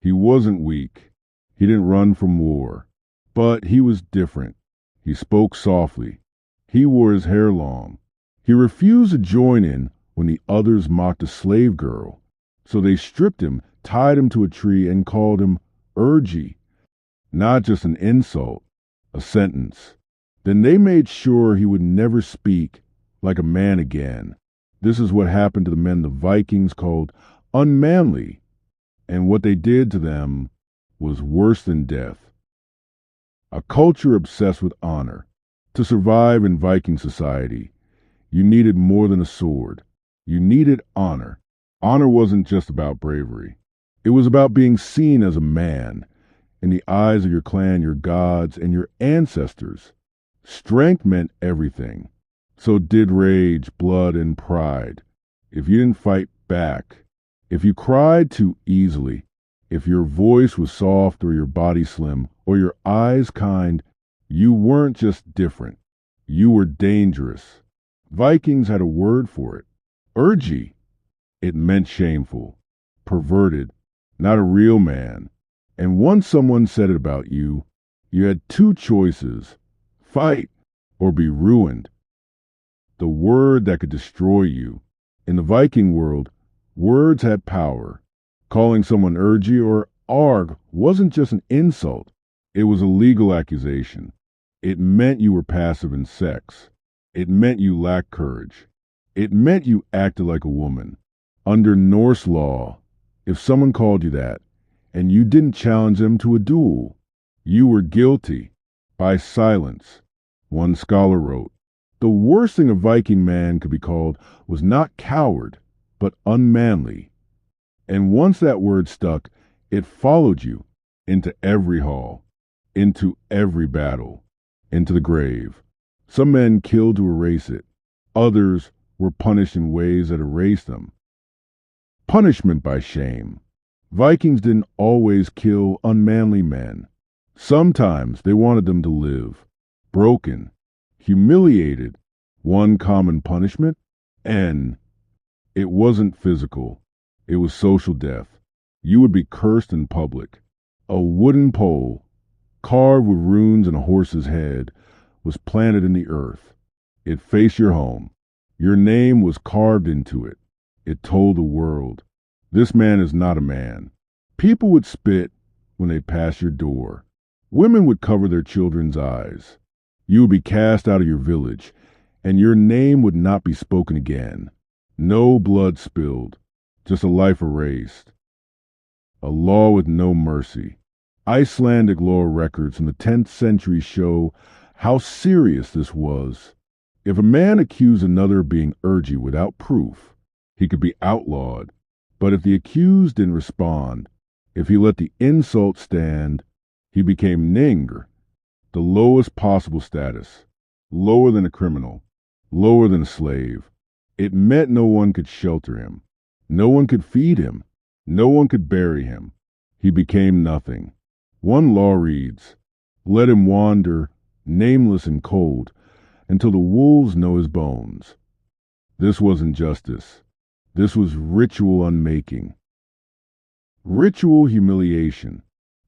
He wasn't weak. He didn't run from war. But he was different. He spoke softly. He wore his hair long. He refused to join in when the others mocked a slave girl. So they stripped him, tied him to a tree, and called him Urgi. Not just an insult, a sentence. Then they made sure he would never speak like a man again. This is what happened to the men the Vikings called unmanly, and what they did to them was worse than death. A culture obsessed with honor. To survive in Viking society, you needed more than a sword. You needed honor. Honor wasn't just about bravery. It was about being seen as a man in the eyes of your clan, your gods, and your ancestors. Strength meant everything. So did rage, blood, and pride. If you didn't fight back, if you cried too easily, if your voice was soft or your body slim or your eyes kind, you weren't just different. You were dangerous. Vikings had a word for it. Urgi. It meant shameful, perverted, not a real man. And once someone said it about you, you had two choices: fight or be ruined. The word that could destroy you. In the Viking world, words had power. Calling someone Urgi or Arg wasn't just an insult. It was a legal accusation. It meant you were passive in sex. It meant you lacked courage. It meant you acted like a woman. Under Norse law, if someone called you that, and you didn't challenge them to a duel, you were guilty by silence. One scholar wrote, the worst thing a Viking man could be called was not coward, but unmanly. And once that word stuck, it followed you into every hall, into every battle, into the grave. Some men killed to erase it. Others were punished in ways that erased them. Punishment by shame. Vikings didn't always kill unmanly men. Sometimes they wanted them to live, broken, humiliated. One common punishment, and it wasn't physical. It was social death. You would be cursed in public. A wooden pole, carved with runes and a horse's head, was planted in the earth. It faced your home. Your name was carved into it. It told the world, this man is not a man. People would spit when they passed your door. Women would cover their children's eyes. You would be cast out of your village, and your name would not be spoken again. No blood spilled, just a life erased. A law with no mercy. Icelandic law records from the 10th century show how serious this was. If a man accused another of being Urgi without proof, he could be outlawed. But if the accused didn't respond, if he let the insult stand, he became Ningr, the lowest possible status, lower than a criminal, lower than a slave. It meant no one could shelter him. No one could feed him. No one could bury him. He became nothing. One law reads, let him wander, nameless and cold, until the wolves know his bones. This wasn't justice. This was ritual unmaking. Ritual humiliation.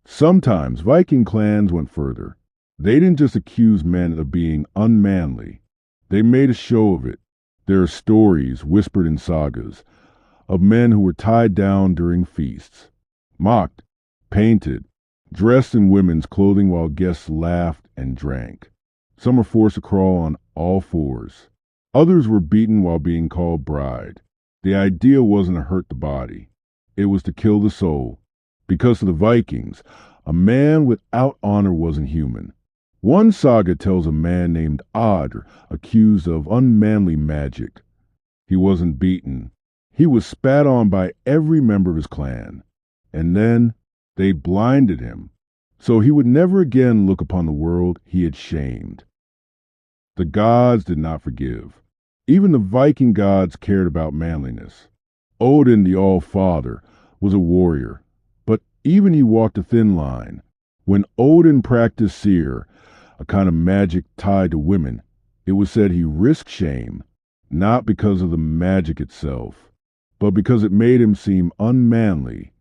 Sometimes Viking clans went further. They didn't just accuse men of being unmanly. They made a show of it. There are stories, whispered in sagas, of men who were tied down during feasts, mocked, painted, dressed in women's clothing while guests laughed and drank. Some were forced to crawl on all fours. Others were beaten while being called bride. The idea wasn't to hurt the body. It was to kill the soul. Because to the Vikings, a man without honor wasn't human. One saga tells a man named Adr accused of unmanly magic. He wasn't beaten. He was spat on by every member of his clan. And then they blinded him, so he would never again look upon the world he had shamed. The gods did not forgive. Even the Viking gods cared about manliness. Odin, the All-Father, was a warrior, but even he walked a thin line. When Odin practiced seer, a kind of magic tied to women, it was said he risked shame, not because of the magic itself, but because it made him seem unmanly,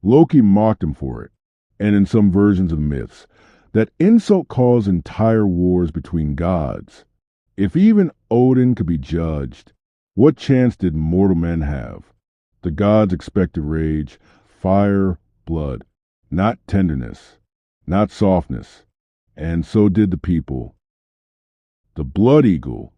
Loki mocked him for it, and in some versions of the myths, that insult caused entire wars between gods. If even Odin could be judged, what chance did mortal men have? The gods expected rage, fire, blood, not tenderness, not softness, and so did the people. The blood eagle,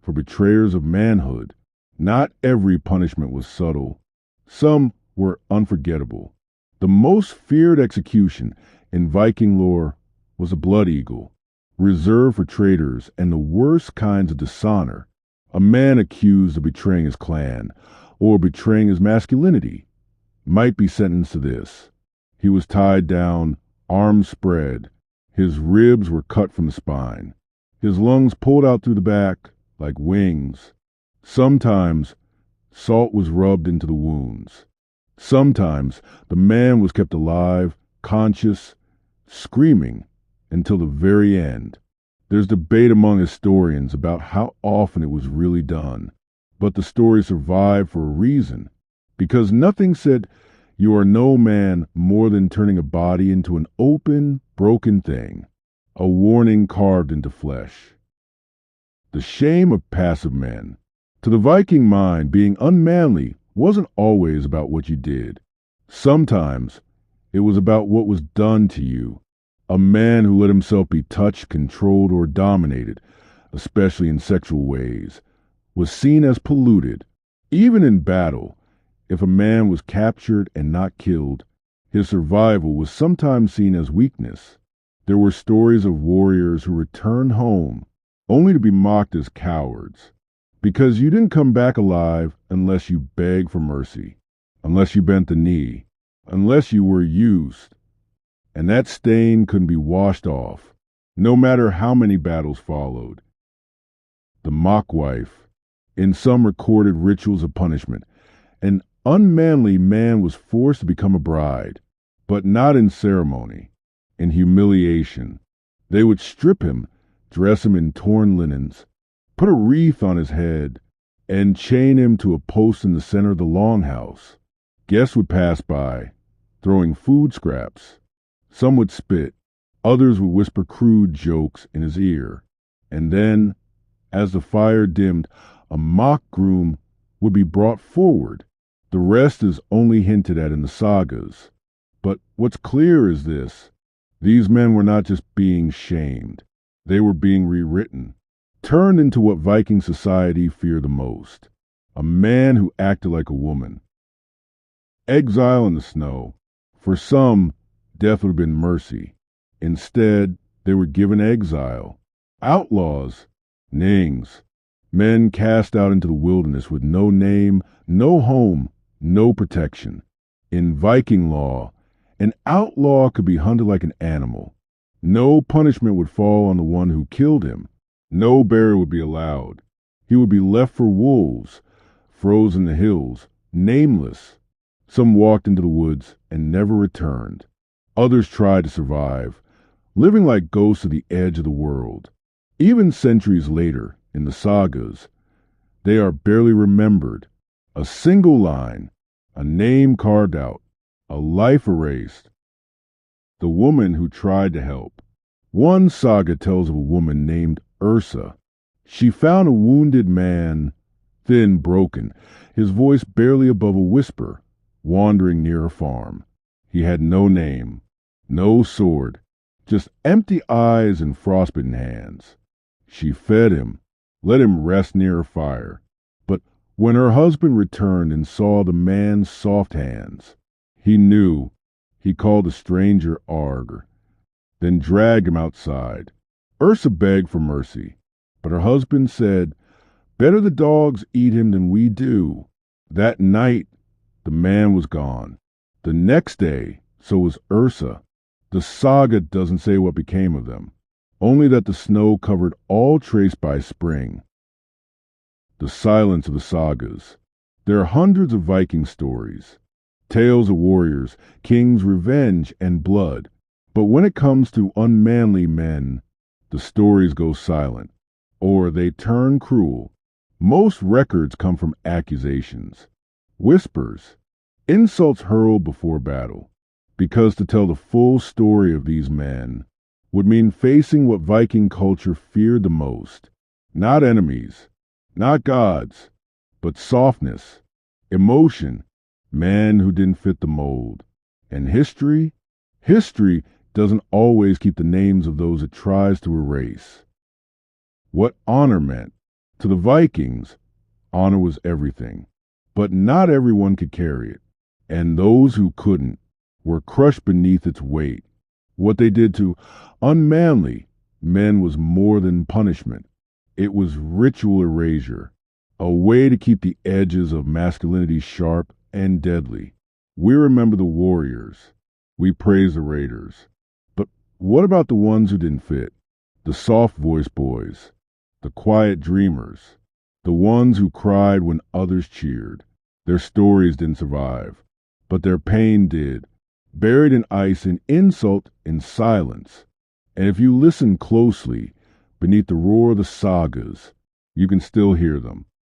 for betrayers of manhood. Not every punishment was subtle. Some were unforgettable. The most feared execution in Viking lore was a blood eagle, reserved for traitors and the worst kinds of dishonor. A man accused of betraying his clan or betraying his masculinity might be sentenced to this. He was tied down, arms spread. His ribs were cut from the spine. His lungs pulled out through the back like wings. Sometimes salt was rubbed into the wounds. Sometimes the man was kept alive, conscious, screaming until the very end. There's debate among historians about how often it was really done, but the story survived for a reason, because nothing said you are no man more than turning a body into an open, broken thing, a warning carved into flesh. The shame of passive men. To the Viking mind, being unmanly wasn't always about what you did. Sometimes it was about what was done to you. A man who let himself be touched, controlled, or dominated, especially in sexual ways, was seen as polluted. Even in battle, if a man was captured and not killed, his survival was sometimes seen as weakness. There were stories of warriors who returned home only to be mocked as cowards, because you didn't come back alive unless you begged for mercy, unless you bent the knee, unless you were used. And that stain couldn't be washed off, no matter how many battles followed. The mock wife. In some recorded rituals of punishment, an unmanly man was forced to become a bride, but not in ceremony, in humiliation. They would strip him, dress him in torn linens, put a wreath on his head, and chain him to a post in the center of the longhouse. Guests would pass by, throwing food scraps. Some would spit, others would whisper crude jokes in his ear. And then, as the fire dimmed, a mock groom would be brought forward. The rest is only hinted at in the sagas. But what's clear is this: these men were not just being shamed, they were being rewritten, turned into what Viking society feared the most: a man who acted like a woman. Exile in the snow. For some, death would have been mercy. Instead, they were given exile. Outlaws Names. Men cast out into the wilderness with no name, no home, no protection. In Viking law, an outlaw could be hunted like an animal. No punishment would fall on the one who killed him. No burial would be allowed. He would be left for wolves, frozen in the hills, nameless. Some walked into the woods and never returned. Others tried to survive, living like ghosts at the edge of the world. Even centuries later, in the sagas, they are barely remembered. A single line, a name carved out, a life erased. The woman who tried to help. One saga tells of a woman named Ursa. She found a wounded man, thin, broken, his voice barely above a whisper, wandering near a farm. He had no name, no sword, just empty eyes and frostbitten hands. She fed him, let him rest near a fire. But when her husband returned and saw the man's soft hands, he knew. He called the stranger Arg, then dragged him outside. Ursa begged for mercy, but her husband said, "Better the dogs eat him than we do." That night, the man was gone. The next day, so was Ursa. The saga doesn't say what became of them, only that the snow covered all trace by spring. The silence of the sagas. There are hundreds of Viking stories, tales of warriors, kings' revenge, and blood. But when it comes to unmanly men, the stories go silent, or they turn cruel. Most records come from accusations, whispers, insults hurled before battle. Because to tell the full story of these men would mean facing what Viking culture feared the most. Not enemies, not gods, but softness, emotion, men who didn't fit the mold. And history? History doesn't always keep the names of those it tries to erase. What honor meant. To the Vikings, honor was everything. But not everyone could carry it. And those who couldn't were crushed beneath its weight. What they did to unmanly men was more than punishment. It was ritual erasure, a way to keep the edges of masculinity sharp and deadly. We remember the warriors. We praise the raiders. But what about the ones who didn't fit? The soft-voiced boys, the quiet dreamers, the ones who cried when others cheered. Their stories didn't survive, but their pain did, buried in ice and insult in silence. And if you listen closely, beneath the roar of the sagas, you can still hear them.